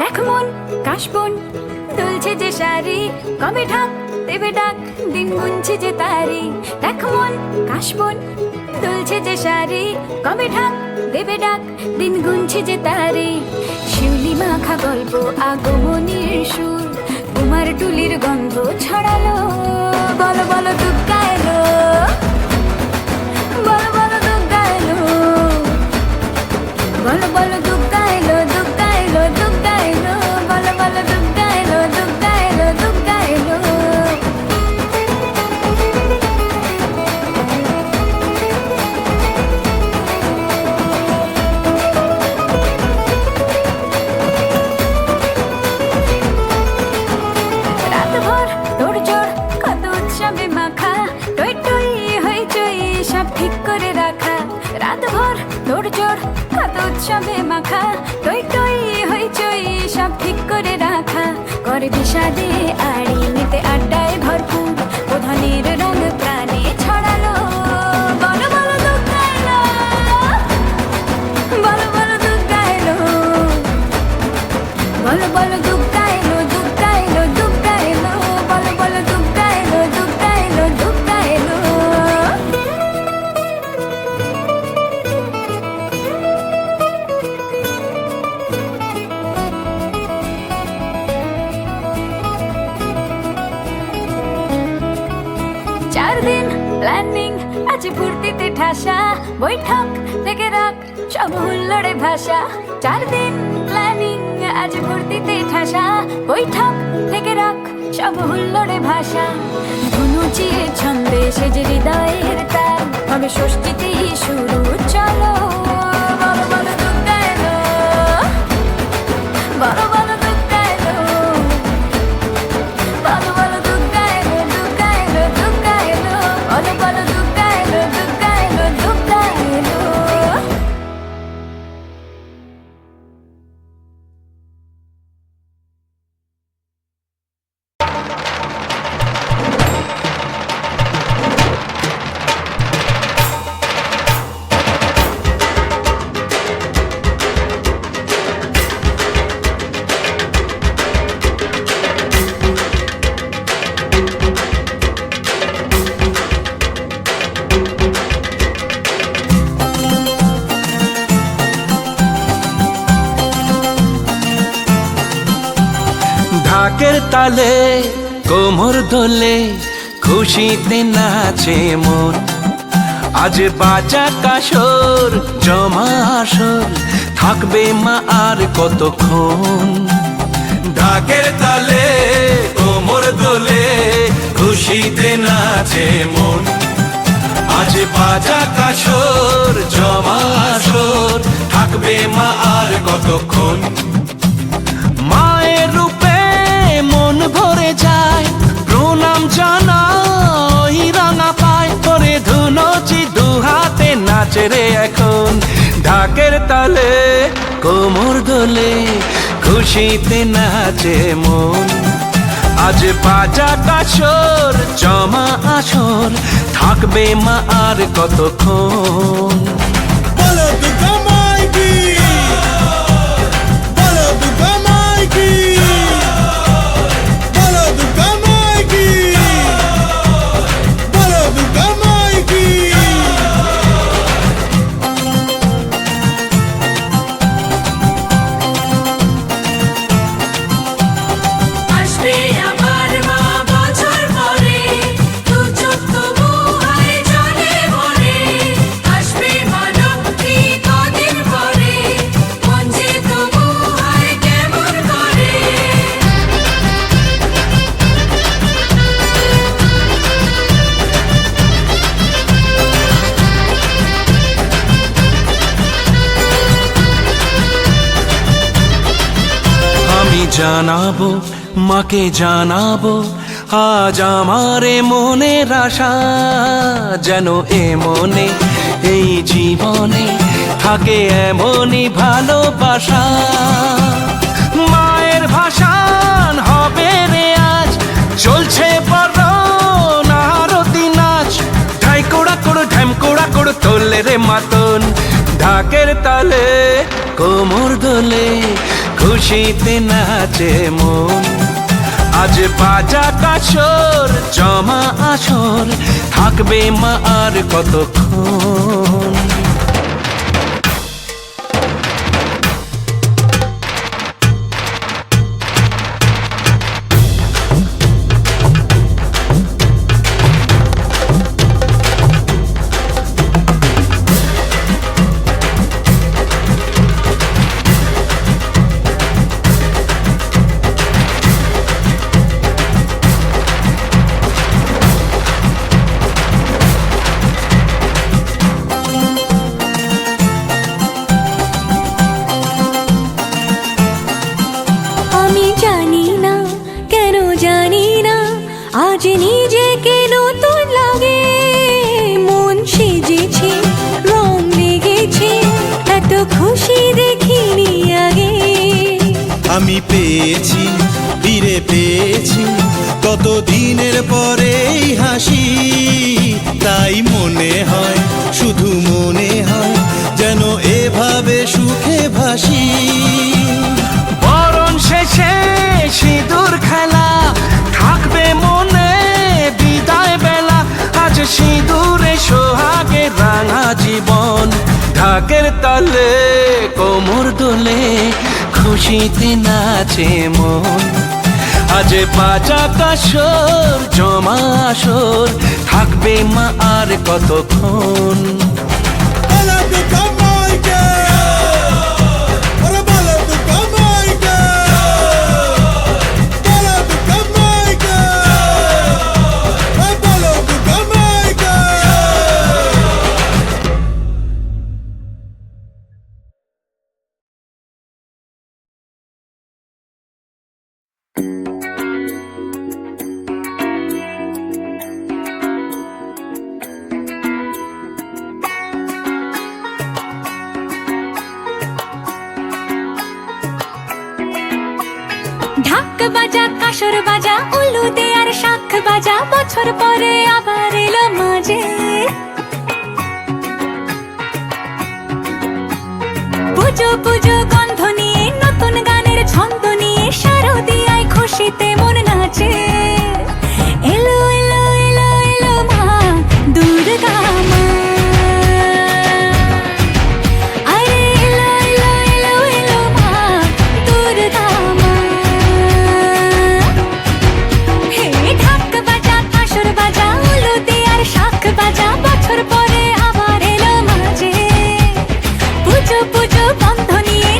দেখ মন কাশবন দুলছে যে শাড়ি, কবে ঢাক দেবে ডাক, দিন গুনছে যে তারি। দেখ মন কাশবন দুলছে যে শাড়ি, কবে ঢাক দেবে ডাক, দিন গুনছে যে তারি। শিউলি মাখা গল্প আগমনীর সুর, কুমার টুলির গন্ধ ছড়ালো। বলো বলো দুর্গা এলো, বলো বলো দুর্গা এলো, বলো বলো দুর্গা এলো, দুর্গা এলো, দুর্গা এলো, বলো বলো দুর্গা এলো, দুর্গা এলো, দুর্গা এলো। রাতভর তোড়জোড় কত উৎসবে মাখা, টই টই হইচই সব ঠিক করে রাখা। রাতভর তোড়জোড় কত উৎসবে মাখা, টই টই হইচই সব ঠিক করে রাখা। করে বিষাদে আড়ি নিতে আড্ডায় ভরপুর, প্রধানের রঙ প্রাণে ছড়ালো। বলো বলো দুর্গা এলো, বলো বলো দুর্গা এলো, বলো বলো দুর্গা এলো, দুর্গা এলো, দুর্গা এলো, বলো বলো দুর্গা এলো, দুর্গা এলো, দুর্গা এলো। চার দিন প্ল্যানিং আছে ফুর্তিতে ঠাসা, বৈঠক থেকে রাখ সব হুল্লোড়ে ভাষা। চার দিন প্ল্যানিং আছে ফুর্তিতে ঠাসা, বৈঠক থেকে রাখ সব হুল্লোড়ে ভাষা। ধনুচিয়ে ছন্দে সেজে হৃদয়ের তার, হবে ষষ্ঠীতেই শুরু চলো। বলো বলো দুর্গা এলো, বলো বলো দুর্গা এলো, বলো বলো দুর্গা এলো, দুর্গা এলো, দুর্গা এলো, বলো বলো দুর্গা এলো, দুর্গা এলো, দুর্গা এলো। ঢাকের তালে কোমর দোলে, খুশিতে নাচে মন। আজ বাজা কাসর জমা আসর, থাকবে মা আর কতক্ষণ। ঢাকের তালে কোমর দোলে, খুশিতে নাচে মন। আজ বাজা কাসর জমা আসর, থাকবে মা আর কতক্ষণ। মায়ের রূপে মন ভরে যায়, প্রণাম জানাই রাঙা পায়। করে ধুনুচি দু হাতে নাচে রে এখন। ঢাকের তালে কোমর দোলে, খুশিতে নাচে মন। আজ বাজা কাসর জমা আসর, থাকবে মা আর কতক্ষণ। বলো দুর্গা মাই কি, বলো দুর্গা মাই কি, বলো দুর্গা মাই কি, বলো দুর্গা মাই কি। আসবে আমার মা বছর পরে, দু চোখ তবু হয় জলে ভরে। আসবে মা লক্ষ্মী কদিন পরে, মন যে তবু হয় কেমন করে। আমি জানাবো মাকে জানাবো, আজ আমারে মনের আশা। যেন এ মনে এই জীবনে থাকে এমনই ভালোবাসা। মায়ের ভাষান হবে রে আজ, চলছে বড় নারতি নাচ। ঢাই কোড়া কোড় ঢ্যাম কোড়া কোড় তোলে রে মাতন। ঢাকের তালে কোমর দোলে, খুশিতে নাচে মন। আজ বাজা কাসর জমা আসর, থাকবে মা আর কতক্ষণ। আমি জানি না কেন জানি না আজ নিজেকে নতুন লাগে, মন সেজেছে রং লেগেছে, এত খুশি দেখিনি আগে। আমি পেয়েছি, ফিরে পেয়েছি কত দিনের পরে এই হাসি। তাই মনে হয়, শুধু মনে হয় যেন এভাবে সুখে ভাসি। বরণ শেষে সিঁদুর খেলা থাকবে মনে বিদায় বেলা। আজ সিঁদুরে সোহাগে রাঙা জীবন, ঢাকের তালে কোমর দোলে খুশিতে নাচে মন। আজ বাজা কাসর জমা আসর, থাকবে মা আর কতক্ষণ। বলো তো কামাই কে, ওরে বলো তো কামাই কে, বলো তো কামাই কে, বলো তো কামাই কে। ঢাক বাজা কাসর বাজা উলুদে আর শাখ বাজা, বছর পরে আবার এলো মাঝে। পুজো পুজো গন্ধ নিয়ে নতুন গানের ছন্দ নিয়ে শারদিয়ায় খুশিতে মন নাচে। এলো এলো এলো এলো মা দুর্গা মা, আরে এলো এলো এলো এলো মা দুর্গা মা। হে ঢাক বাজা কাসর বাজা উলুদে আর শাখ বাজা, বছর পরে আবার এলো মাঝে। পুজো পুজো গন্ধ নিয়ে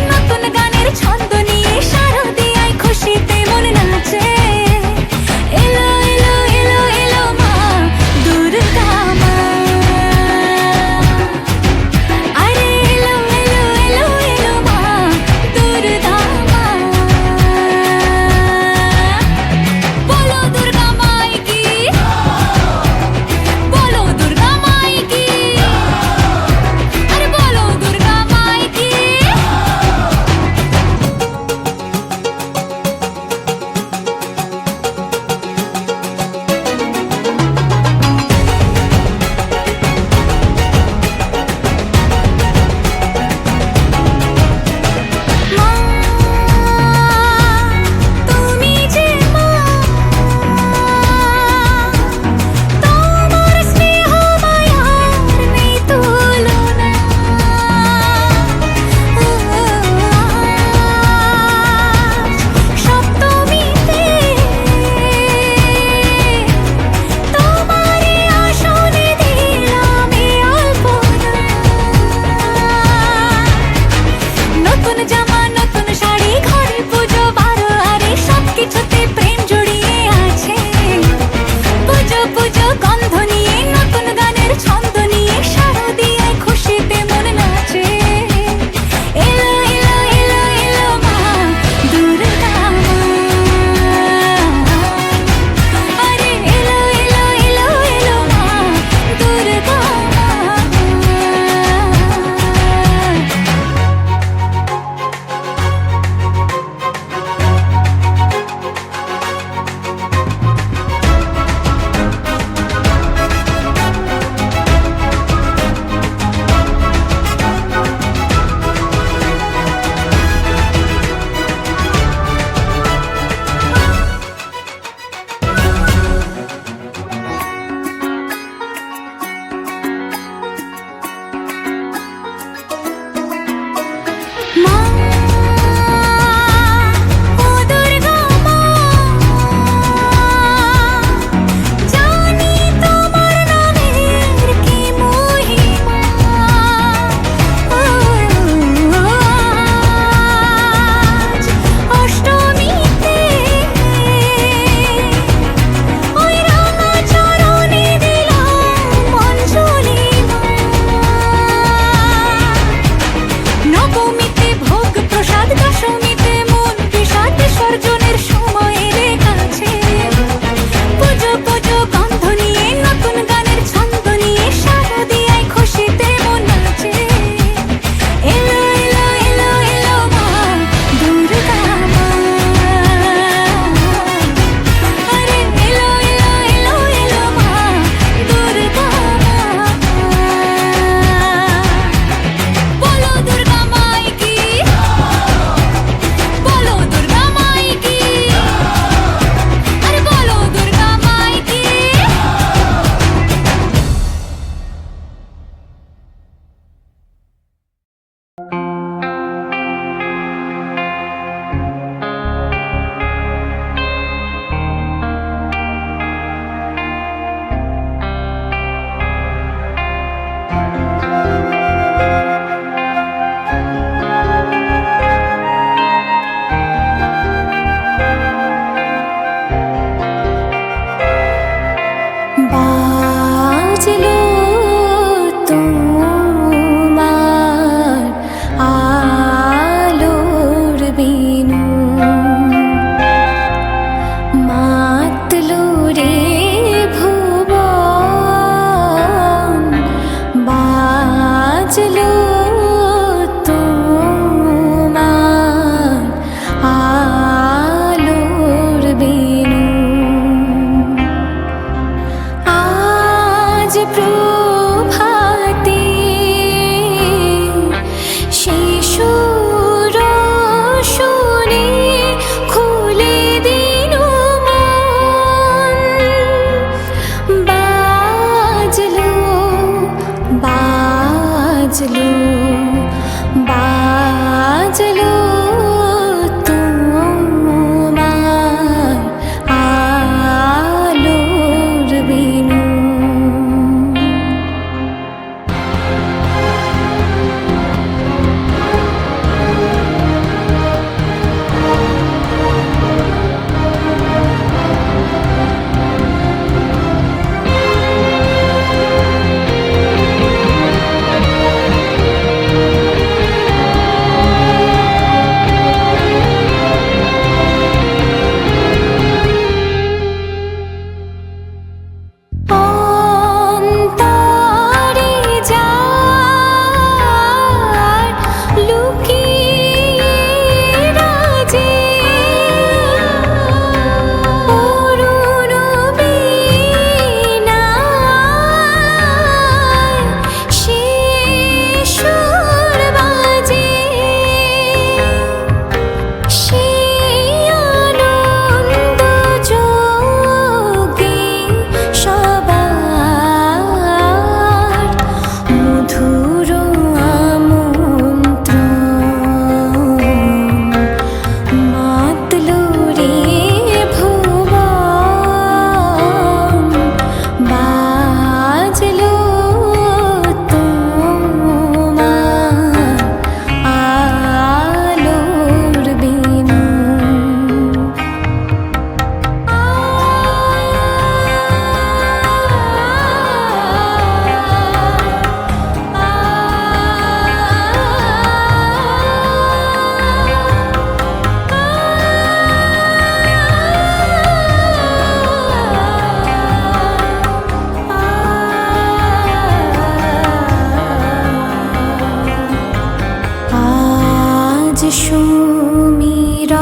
সুমিরন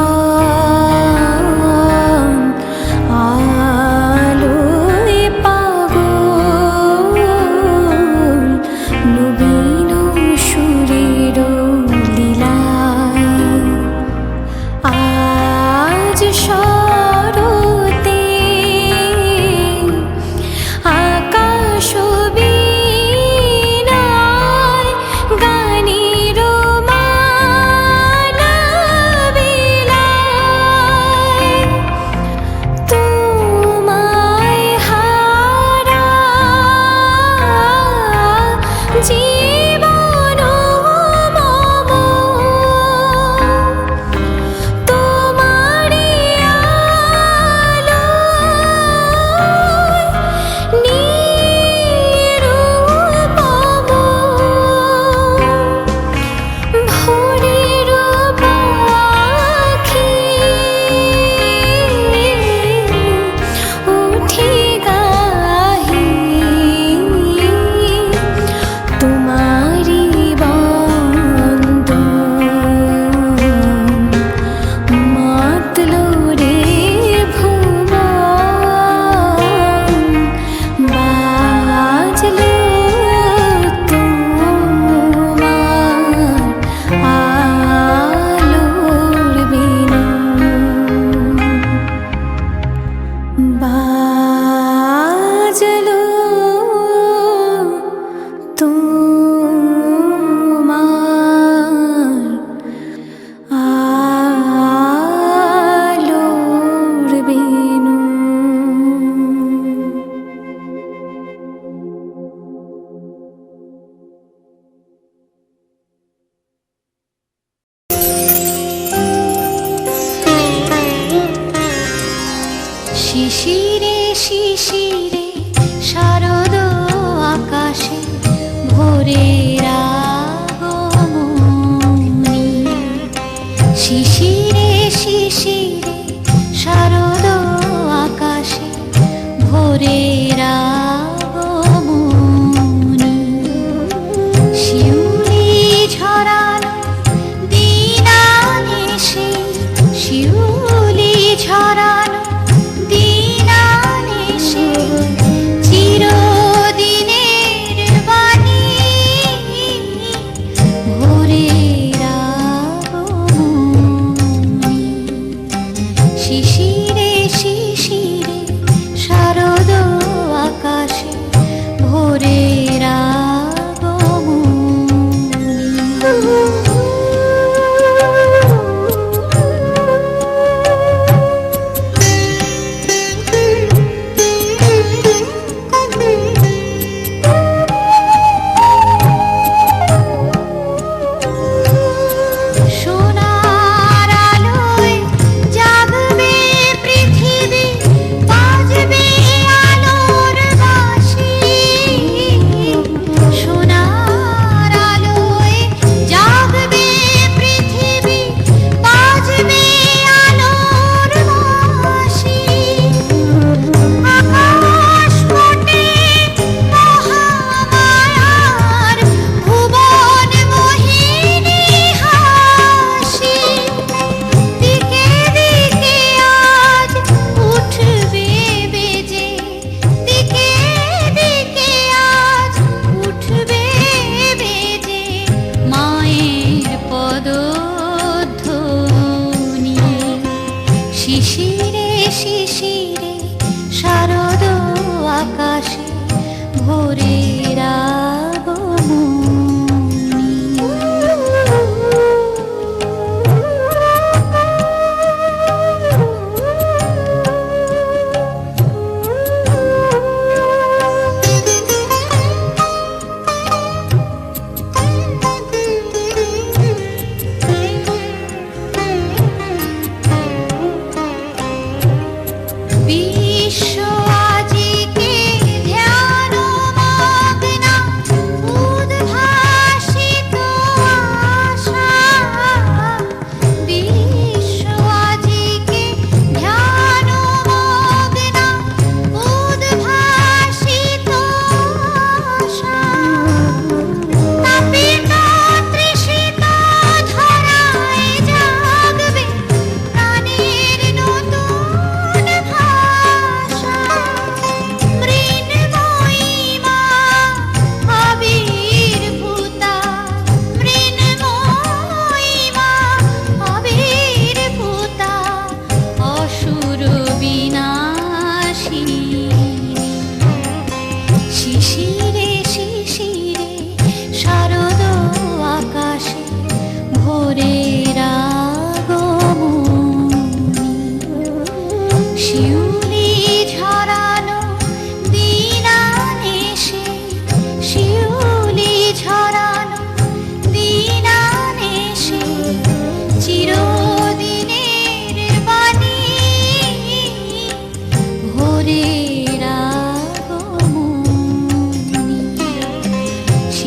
আলোয় পাগল নবীন সুরের লীলায় আজ শরতে আকাশ বীণায় গানের মালা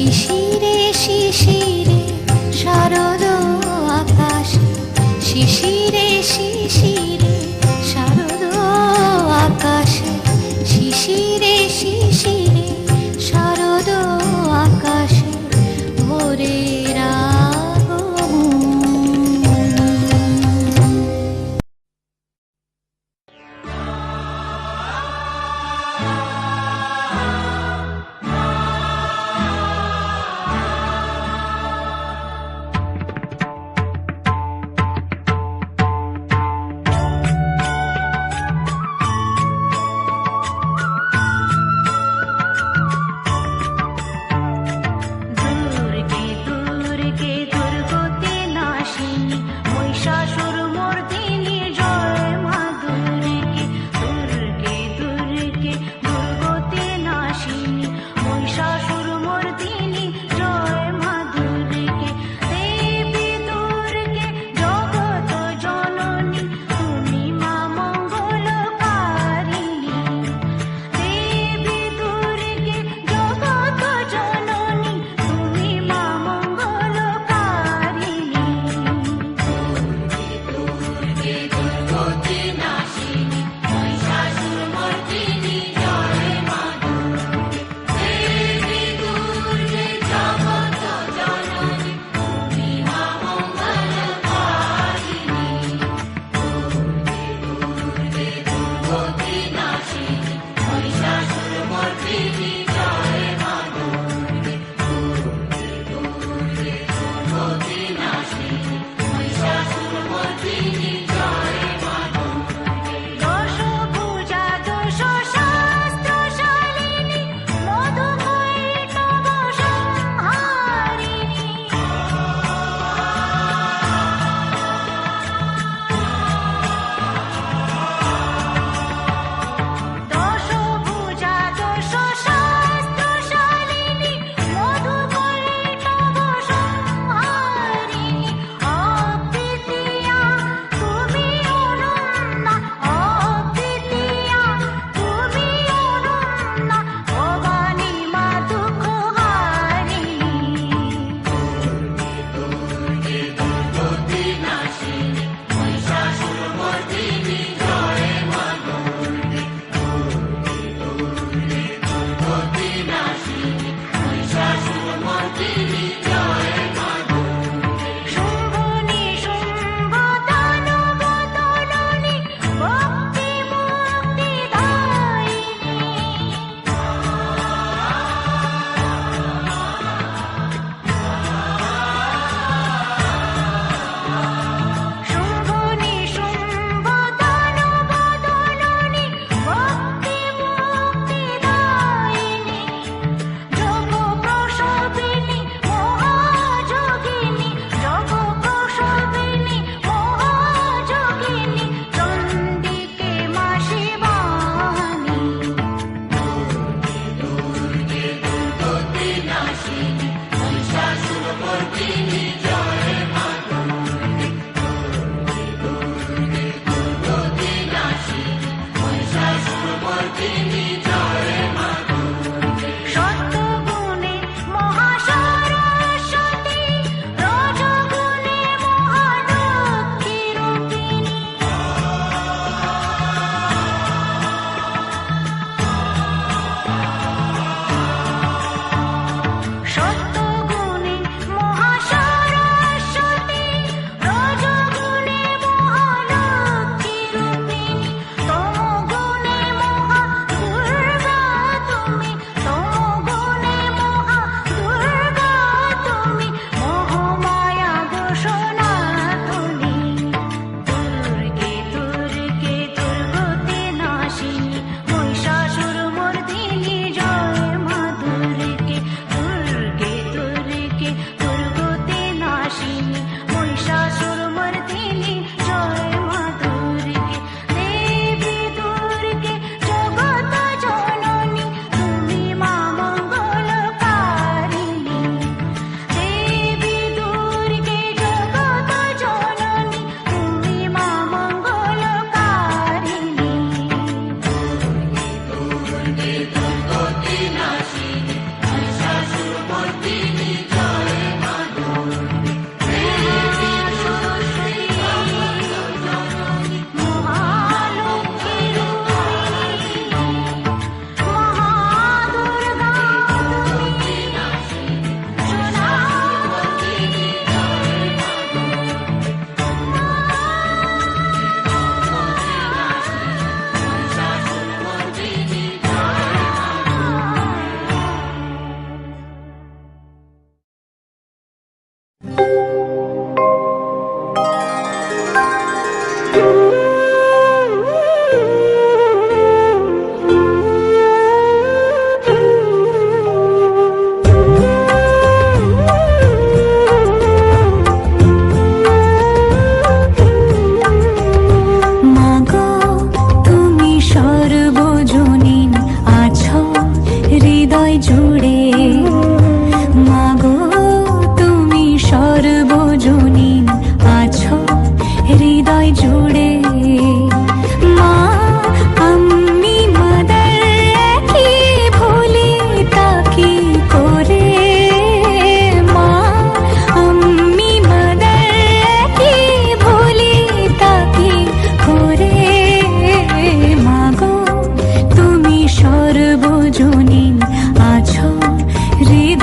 শিশিরে শিশিরে শারদ আকাশে শিশিরে শিশিরে শারদ আকাশে শিশিরে শিশিরে শারদ আকাশে ভোরের আগমন।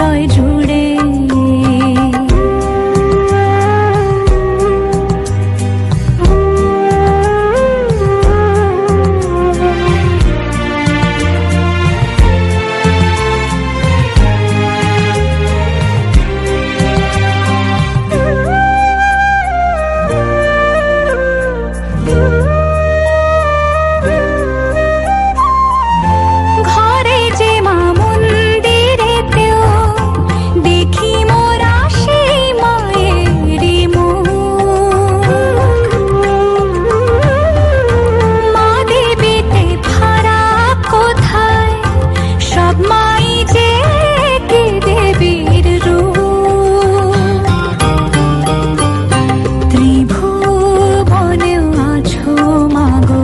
হৃদয় জুড়ে। ঘরে যে মা মন্দিরেতেও দেখি মোরা সেই মায়েরই মুখ। মা দেবীতে ফারাক কোথায়, সব মাই যে একে দেবীর রূপ। ত্রিভুবনেও আছো মাগো,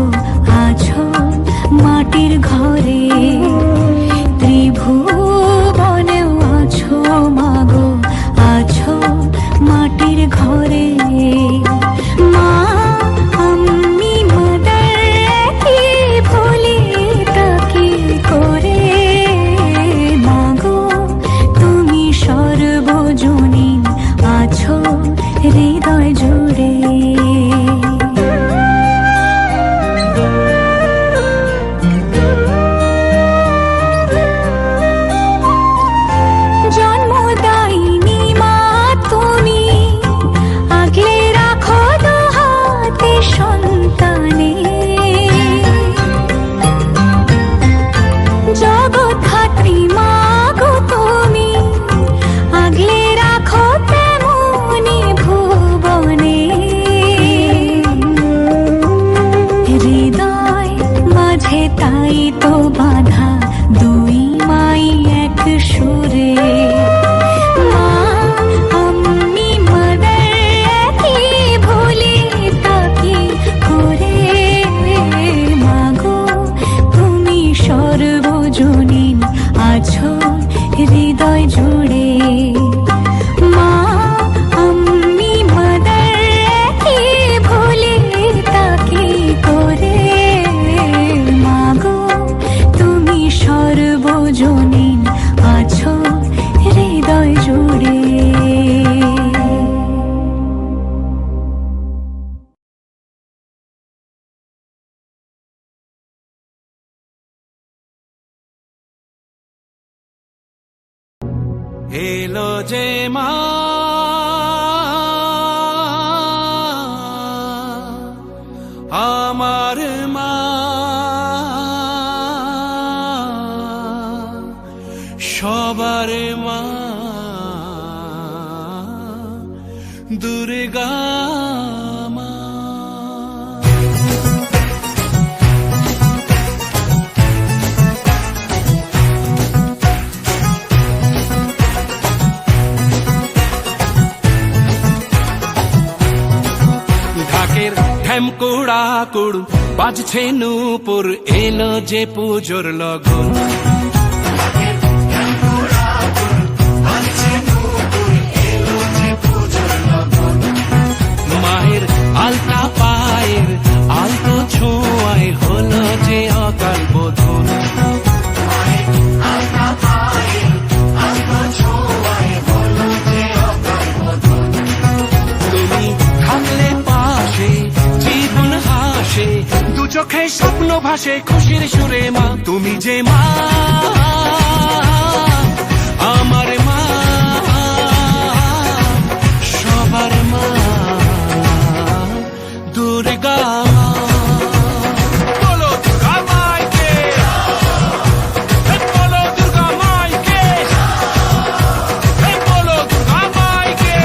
আছো মাটির ঘরে। ত্রিভুবনেও আছো মাগো, আছো মাটির ঘরে। মা আমি মাদার কি ভুলি তাকে করে। মাগো তুমি সর্বজনীন, আছো হৃদয় জুড়ে। জন্মদায়িনী মা তুমি, আগলে রাখো দুহাতে সন্তানে। জগৎধাত্রী মা গো তুমি, আগলে রাখো তেমনি ভুবনে। হৃদয় মাঝে তাই তো বাঁধা, দুই মাই এক সুরে। মা আমি মাদার কি ভুলি তাকে করে। মাগো তুমি সর্বজনীন, আছো হৃদয় জুড়ে। মা আমি মাদার কি ভুলি তাকে করে। মাগো তুমি সর্বজনীন, আছো হৃদয় জুড়ে। এলো যে মা, আমার মা, সবার মা, দুর্গা মা। ঢাকের ঢ্যামকুড়া কুড় বাজছে নূপুর, এলো যে পুজোর লগন। মায়ের আলতা পায়ের আলতো ছোঁয়ায় হলো যে অকাল বোধন। তুমি থাকলে পাশে জীবন হাসে, দু চোখে স্বপ্ন ভাসে খুশির সুরে। মা তুমি যে মা, আমার মা, সবার মা, দুর্গা মা। বলো দুর্গা মাইকে, বলো দুর্গা মাইকে, বলো দুর্গা মাইকে।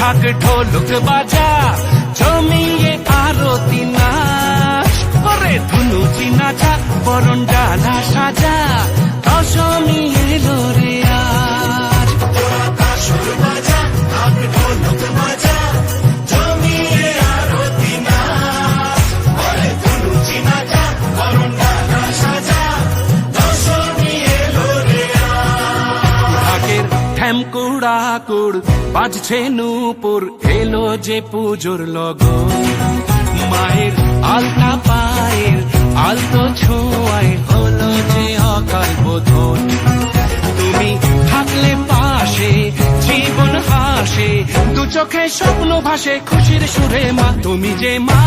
ঢাক ঢোলক বাজা জমিয়ে আরতি নাচ করে ধুনুচি নাচা বরণ ডালা সাজা দশমী এলো রে আজ কাসর বাজা ঢাক ঢোলক বাজা জমিয়ে আরতি নাচ করে ধুনুচি নাচা বরণ ডালা সাজা দশমী এলো রে ঢাকের ঠ্যামকুড়া কুড় বাজছে নূপুর এলো যে পুজোর লগন মায়ের আলতা পায়ের আলতো ছোঁয়ায় হলো যে অকাল বোধন তুমি থাকলে পাশে জীবন হাসে দু চোখে স্বপ্ন ভাসে খুশির সুরে মা তুমি যে মা